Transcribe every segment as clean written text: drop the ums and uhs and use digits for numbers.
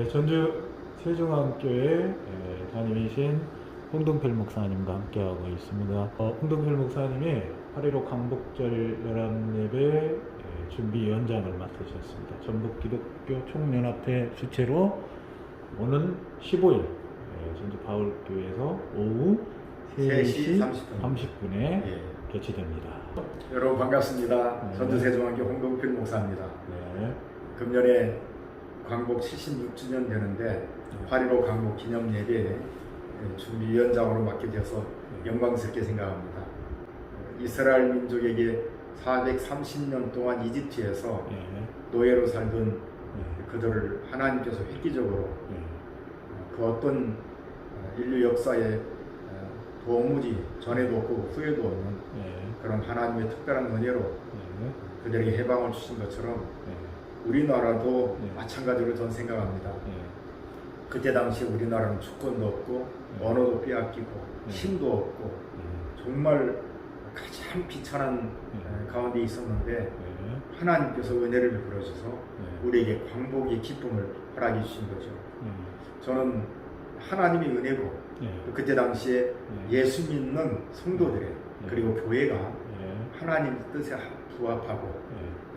전주 세종안교회 담임이신 홍동필 목사님과 함께하고 있습니다. 홍동필 목사님이 8.15 광복절 연합예배 준비위원장을 맡으셨습니다. 전북기독교 총연합회 주최로 오는 15일 전주 바울교회에서 오후 3시 30분에 개최됩니다. 여러분 반갑습니다. 네. 전주 세종안교 홍동필 목사입니다. 네. 금년에 광복 76주년 되는데 8.15 광복 기념 예배 준비위원장으로 맡게 되어서 영광스럽게 생각합니다. 이스라엘 민족에게 430년 동안 이집트에서 노예로 살던 그들을 하나님께서 획기적으로 그 어떤 인류 역사에 도무지 전에도 없고 후에도 없는 그런 하나님의 특별한 은혜로 그들에게 해방을 주신 것처럼 우리나라도 마찬가지로 저는 생각합니다. 그때 당시 우리나라는 주권도 없고 언어도 빼앗기고 힘도 없고 정말 가장 비천한 가운데 있었는데 하나님께서 은혜를 베풀어 주셔서 우리에게 광복의 기쁨을 허락해 주신 거죠. 저는 하나님의 은혜고 그때 당시에 예수 믿는 성도들의 그리고 교회가 하나님 뜻에 부합하고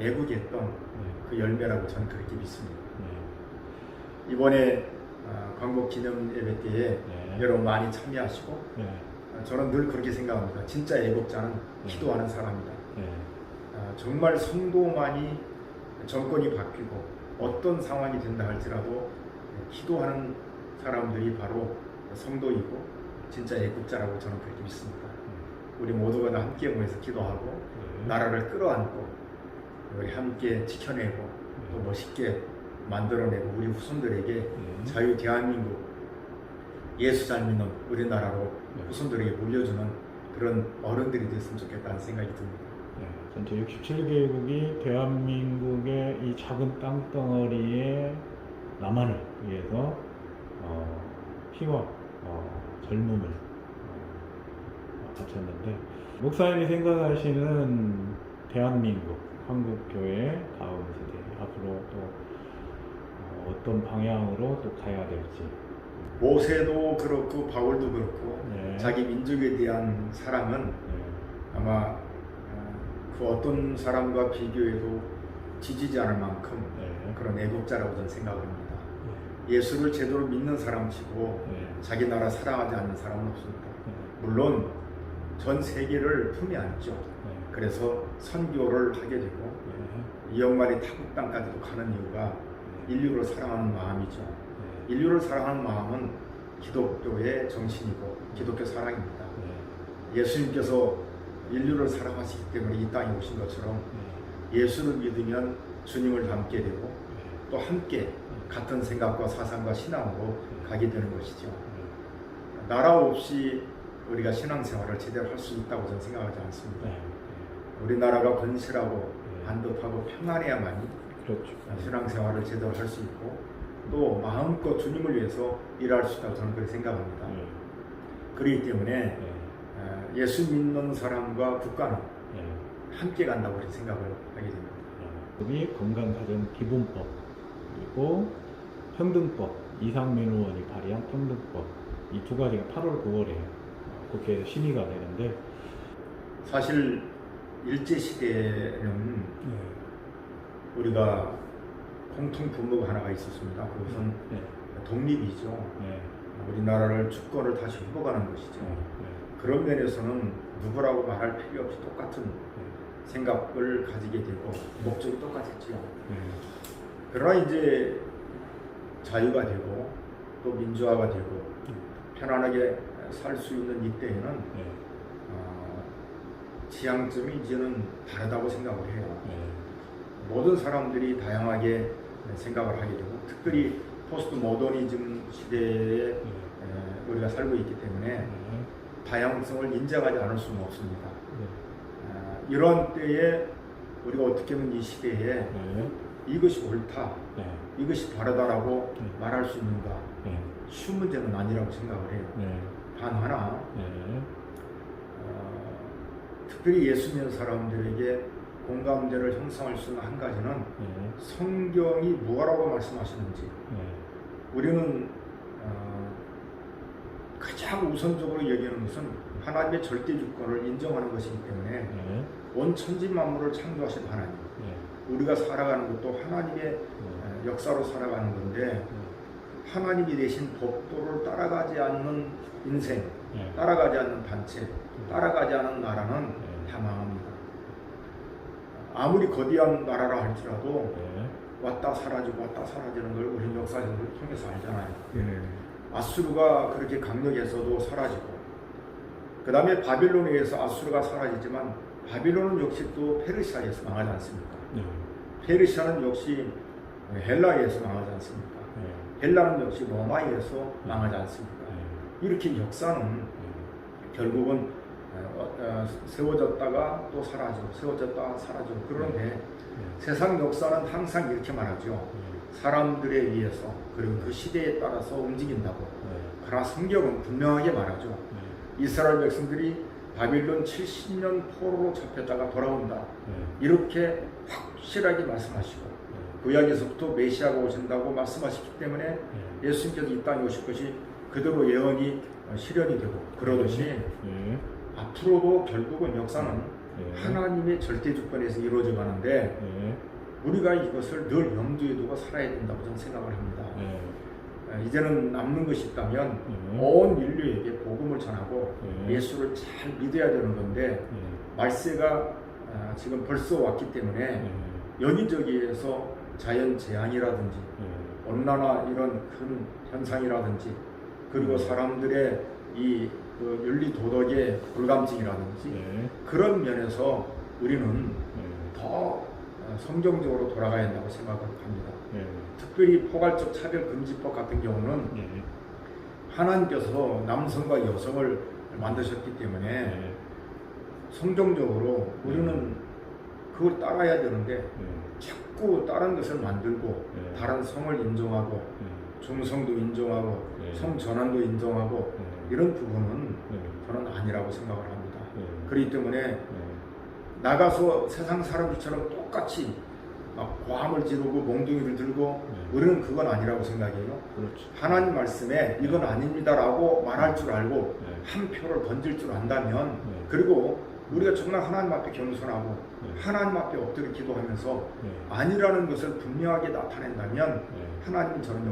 애국했던 그 열매라고 저는 그렇게 믿습니다. 이번에 광복 기념 예배 때에 여러분 많이 참여하시고 저는 늘 그렇게 생각합니다. 진짜 애국자는 기도하는 사람이다. 정말 성도만이 정권이 바뀌고 어떤 상황이 된다 할지라도 기도하는 사람들이 바로 성도이고 진짜 애국자라고 저는 그렇게 믿습니다. 우리 모두가 다 함께 모여서 기도하고 나라를 끌어안고 우리 함께 지켜내고 또 멋있게 만들어내고 우리 후손들에게 자유 대한민국 예수 잘 믿는 우리나라로 후손들에게 물려주는 그런 어른들이 됐으면 좋겠다는 생각이 듭니다. 전체 67개국이 대한민국의 이 작은 땅덩어리의 남한을 위해서 피와 젊음을 바쳤는데 목사님이 생각하시는 대한민국 한국교회 다음 세대 앞으로 또 어떤 방향으로 또 가야 될지. 모세도 그렇고 바울도 그렇고 자기 민족에 대한 사랑은 아마 그 어떤 사람과 비교해도 지지지 않을 만큼 그런 애국자라고 저는 생각합니다. 예수를 제대로 믿는 사람치고 자기 나라 사랑하지 않는 사람은 없습니다. 물론 전 세계를 품에 안죠. 그래서 선교를 하게 되고 이영만이 타국 땅까지도 가는 이유가 인류를 사랑하는 마음이죠. 인류를 사랑하는 마음은 기독교의 정신이고 기독교 사랑입니다. 예수님께서 인류를 사랑하시기 때문에 이 땅에 오신 것처럼 예수를 믿으면 주님을 닮게 되고 또 함께 같은 생각과 사상과 신앙으로 가게 되는 것이죠. 나라 없이 우리가 신앙생활을 제대로 할 수 있다고 저는 생각하지 않습니다. 우리나라가 건실하고 반듯하고 평안해야만이 그렇죠. 신앙생활을 제대로 할 수 있고 또 마음껏 주님을 위해서 일할 수 있다고 저는 그렇게 생각합니다. 그렇기 때문에 예수 믿는 사람과 국가는 함께 간다고 그렇게 생각을 하게 됩니다. 건강가정기본법 그리고 평등법 이상민 의원이 발의한 평등법 이 두 가지가 8월 9월에 국회에 심의가 되는데 사실 일제시대에는 우리가 공통 분모가 하나가 있었습니다. 그것은 독립이죠. 우리나라를 주권을 다시 회복하는 것이죠. 그런 면에서는 누구라고 말할 필요 없이 똑같은 생각을 가지게 되고 목적이 똑같았죠. 그러나 이제 자유가 되고 또 민주화가 되고 편안하게 살 수 있는 이때에는 지향점이 이제는 다르다고 생각을 해요. 모든 사람들이 다양하게 생각을 하게 되고 특별히 포스트 모더니즘 시대에 우리가 살고 있기 때문에 다양성을 인정하지 않을 수는 없습니다. 이런 때에 우리가 어떻게 하면 이 시대에 이것이 옳다, 이것이 바르다라고 말할 수 있는가 쉬운 문제는 아니라고 생각을 해요. 단 하나 특별히 예수 믿는 사람들에게 공감대를 형성할 수 있는 한 가지는 성경이 무엇라고 말씀하시는지 우리는 가장 우선적으로 여기는 것은 하나님의 절대 주권을 인정하는 것이기 때문에 온 천지 만물을 창조하신 하나님, 우리가 살아가는 것도 하나님의 역사로 살아가는 건데 하나님이 내신 법도를 따라가지 않는 인생, 따라가지 않는 단체, 따라가지 않는 나라는 다 망합니다. 아무리 거대한 나라라 할지라도 왔다 사라지고 왔다 사라지는 걸 우리 역사적으로 통해서 알잖아요. 아수르가 그렇게 강력해서도 사라지고, 그 다음에 바빌론에 의해서 아수르가 사라지지만 바빌론은 역시 또 페르시아에서 망하지 않습니까? 페르시아는 역시 헬라에 의해서 망하지 않습니까? 헬라는 역시 로마에 의해서 망하지 않습니까? 이렇게 역사는 결국은 세워졌다가 또 사라지고 세워졌다가 사라지고 그런데 세상 역사는 항상 이렇게 말하죠. 사람들에 의해서 그리고 그 시대에 따라서 움직인다고. 그러나 성경은 분명하게 말하죠. 이스라엘 백성들이 바빌론 70년 포로로 잡혔다가 돌아온다. 이렇게 확실하게 말씀하시고 구약에서부터 메시아가 오신다고 말씀하셨기 때문에 예수님께서 이 땅에 오실 것이 그대로 예언이 실현이 되고 그러듯이 앞으로도 결국은 역사는 하나님의 절대 주권에서 이루어져 가는데 우리가 이것을 늘 염두에 두고 살아야 된다고 저는 생각을 합니다. 이제는 남는 것이 있다면 온 인류에게 복음을 전하고 예수를 잘 믿어야 되는 건데 말세가 지금 벌써 왔기 때문에 여기저기에서 자연 재앙이라든지 온난화 이런 큰 현상이라든지 그리고 사람들의 이 윤리 도덕의 불감증이라든지 그런 면에서 우리는 더 성경적으로 돌아가야 한다고 생각을 합니다. 특별히 포괄적 차별금지법 같은 경우는 하나님께서 남성과 여성을 만드셨기 때문에 성경적으로 우리는 그걸 따라야 되는데 자꾸 다른 것을 만들고 다른 성을 인정하고 중성도 인정하고 성전환도 인정하고 이런 부분은 저는 아니라고 생각을 합니다. 그렇기 때문에 나가서 세상 사람들처럼 똑같이 막 고함을 지르고 몽둥이를 들고 우리는 그건 아니라고 생각해요. 그렇죠. 하나님 말씀에 이건 아닙니다라고 말할 줄 알고 한 표를 던질 줄 안다면 그리고 우리가 정말 하나님 앞에 겸손하고 하나님 앞에 엎드려 기도하면서 아니라는 것을 분명하게 나타낸다면 하나님은 저는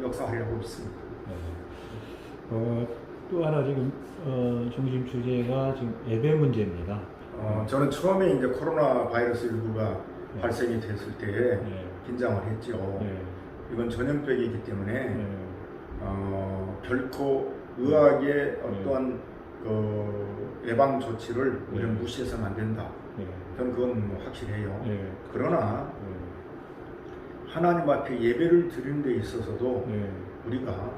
역사하리라고 믿습니다. 또 하나 지금 중심 주제가 지금 예배 문제입니다. 저는 처음에 이제 코로나 바이러스 19가 발생이 됐을 때에 긴장을 했죠. 이건 전염병이기 때문에 결코 의학의 어떠한 그 예방 조치를 우리는 무시해서는 안 된다. 저는 그건 확실해요. 그러나 하나님 앞에 예배를 드리는 데 있어서도 우리가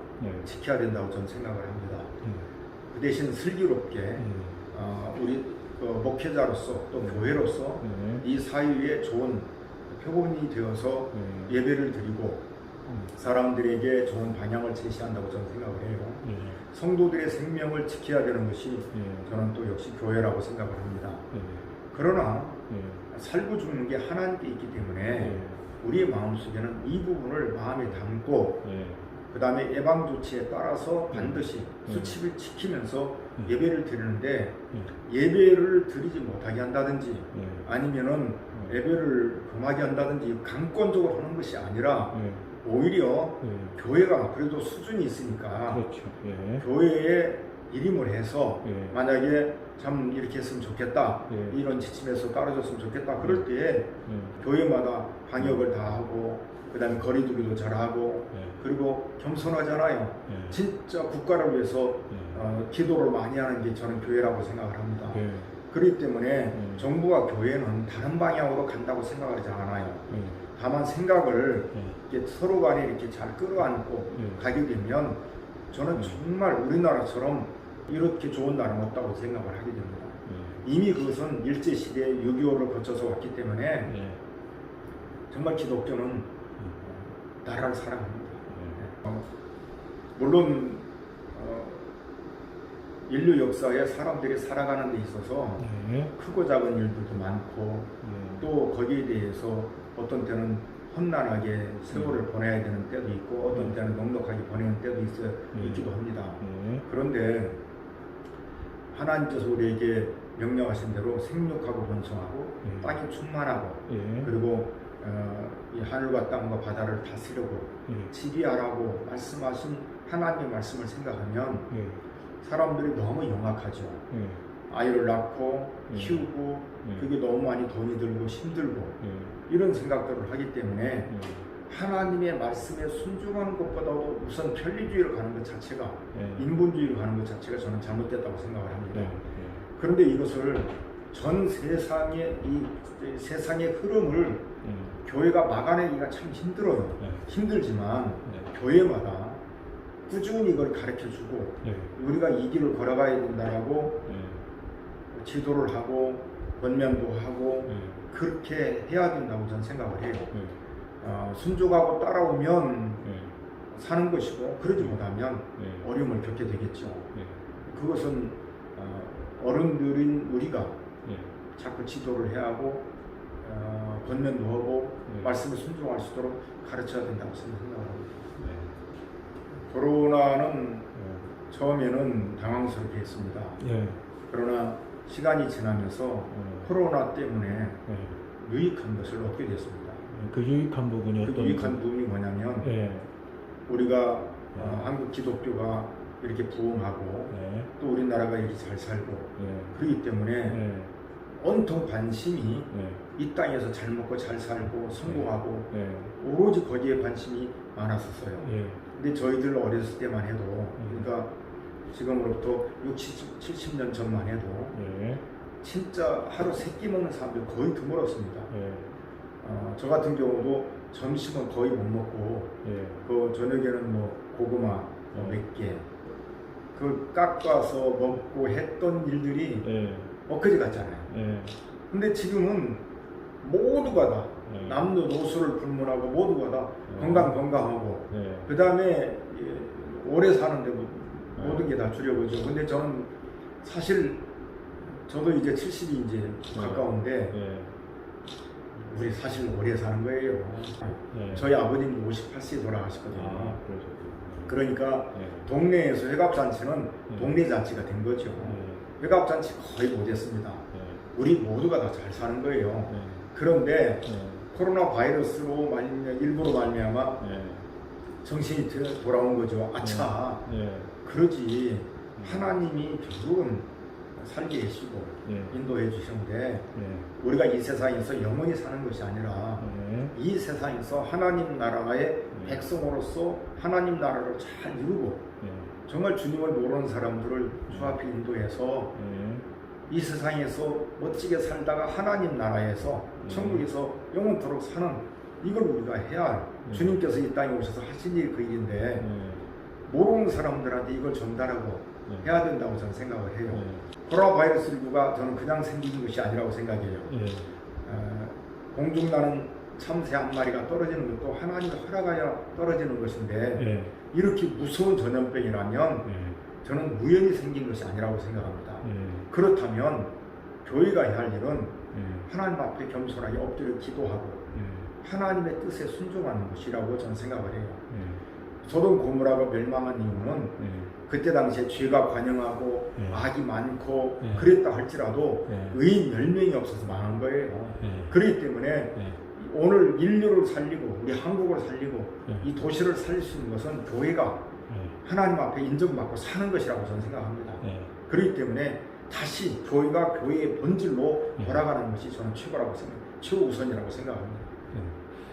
지켜야 된다고 저는 생각을 합니다. 그 대신 슬기롭게 우리 목회자로서 또 교회로서 이 사회에 좋은 표본이 되어서 예배를 드리고 사람들에게 좋은 방향을 제시한다고 저는 생각을 해요. 성도들의 생명을 지켜야 되는 것이 저는 또 역시 교회라고 생각을 합니다. 그러나 살고 죽는 게 하나님께 있기 때문에 우리의 마음속에는 이 부분을 마음에 담고 그 다음에 예방조치에 따라서 반드시 수칙을 지키면서 예배를 드리는데 예배를 드리지 못하게 한다든지 아니면은 예배를 금하게 한다든지 강권적으로 하는 것이 아니라 오히려 교회가 그래도 수준이 있으니까 그렇죠. 교회에 일임을 해서 만약에 참 이렇게 했으면 좋겠다 이런 지침에서 따라줬으면 좋겠다 그럴 때에 교회마다 방역을 다 하고 그 다음에 거리두기도 잘하고 그리고 겸손하잖아요. 진짜 국가를 위해서 기도를 많이 하는 게 저는 교회라고 생각을 합니다. 그렇기 때문에 정부와 교회는 다른 방향으로 간다고 생각하지 않아요. 다만 생각을 이렇게 서로 간에 이렇게 잘 끌어안고 가게 되면 저는 정말 우리나라처럼 이렇게 좋은 나라는 없다고 생각을 하게 됩니다. 이미 그것은 일제시대 6.25를 거쳐서 왔기 때문에 정말 기독교는 나라를 사랑합니다. 물론 인류 역사에 사람들이 살아가는 데 있어서 크고 작은 일들도 많고 또 거기에 대해서 어떤 때는 험난하게 세월을 보내야 되는 때도 있고 어떤 때는 넉넉하게 보내는 때도 있기도 합니다. 그런데 하나님께서 우리에게 명령하신 대로 생육하고 번성하고 땅이 충만하고 그리고 이 하늘과 땅과 바다를 다스리고 지배하라고 말씀하신 하나님의 말씀을 생각하면 사람들이 너무 영악하죠. 아이를 낳고 키우고 그게 너무 많이 돈이 들고 힘들고 이런 생각들을 하기 때문에 하나님의 말씀에 순종하는 것보다도 우선 편리주의로 가는 것 자체가 인본주의로 가는 것 자체가 저는 잘못됐다고 생각을 합니다. 그런데 이것을 전 세상의 이 세상의 흐름을 교회가 막아내기가 참 힘들어요. 힘들지만 교회마다 꾸준히 이걸 가르쳐주고 우리가 이 길을 걸어가야 된다라고 지도를 하고 권면도 하고 그렇게 해야 된다고 저는 생각을 해요. 순종하고 따라오면 사는 것이고 그러지 못하면 어려움을 겪게 되겠죠. 그것은 어른들인 우리가 자꾸 지도를 해야 하고 권면도 하고 말씀을 순종할 수 있도록 가르쳐야 된다고 생각합니다. 코로나는 처음에는 당황스럽게 했습니다. 그러나 시간이 지나면서 코로나 때문에 유익한 것을 얻게 됐습니다. 그 유익한 부분이 어떤? 그 유익한 부분이 뭐냐면 우리가 한국 기독교가 이렇게 부흥하고 또 우리나라가 이렇게 잘 살고 그렇기 때문에 온통 관심이 이 땅에서 잘 먹고 잘 살고 성공하고 오로지 거기에 관심이 많았었어요. 근데 저희들 어렸을 때만 해도 그러니까 지금으로부터 60, 70년 전만 해도 진짜 하루 3끼 먹는 사람들 거의 드물었습니다. 저 같은 경우도 점심은 거의 못 먹고 그 저녁에는 뭐 고구마 몇 개 그 깎아서 먹고 했던 일들이 엊그제 같잖아요. 근데 지금은 모두가 다 남녀노소를 불문하고 모두가 다 건강하고 그 다음에 오래 사는데 모든 게 다 줄여보죠. 근데 저는 사실 저도 이제 70이 이제 가까운데 우리 사실 오래 사는 거예요. 저희 아버님도 58세에 돌아가셨거든요. 그러니까 동네에서 회갑잔치는 동네 잔치가 된 거죠. 회갑잔치 거의 못했습니다. 우리 모두가 다 잘 사는 거예요. 그런데 코로나 바이러스로 일부러 말미암아 정신이 돌아온 거죠. 아차, 그러지 하나님이 결국은 살게 해주시고 인도해 주시는데 우리가 이 세상에서 영원히 사는 것이 아니라 이 세상에서 하나님 나라의 백성으로서 하나님 나라를 잘 이루고 정말 주님을 모르는 사람들을 주 앞에 인도해서 이 세상에서 멋지게 살다가 하나님 나라에서 천국에서 영원토록 사는 이걸 우리가 해야 할 주님께서 이 땅에 오셔서 하신 일이 그 일인데 모르는 사람들한테 이걸 전달하고 해야 된다고 저는 생각을 해요. 코로나 바이러스 19가 저는 그냥 생긴 것이 아니라고 생각해요. 공중나는 참새 한 마리가 떨어지는 것도 하나님이 허락하여 떨어지는 것인데 이렇게 무서운 전염병이라면 저는 우연히 생긴 것이 아니라고 생각합니다. 그렇다면 교회가 해야 할 일은 하나님 앞에 겸손하게 엎드려 기도하고 하나님의 뜻에 순종하는 것이라고 저는 생각을 해요. 소돔 고모라가 멸망한 이유는 그때 당시에 죄가 관영하고 악이 많고 그랬다 할지라도 의인 10명이 없어서 망한 거예요. 그렇기 때문에 오늘 인류를 살리고 우리 한국을 살리고 이 도시를 살릴 수 있는 것은 교회가 하나님 앞에 인정받고 사는 것이라고 저는 생각합니다. 그렇기 때문에 다시 교회가 교회의 본질로 돌아가는 것이 저는 최고라고 최우선이라고 생각합니다.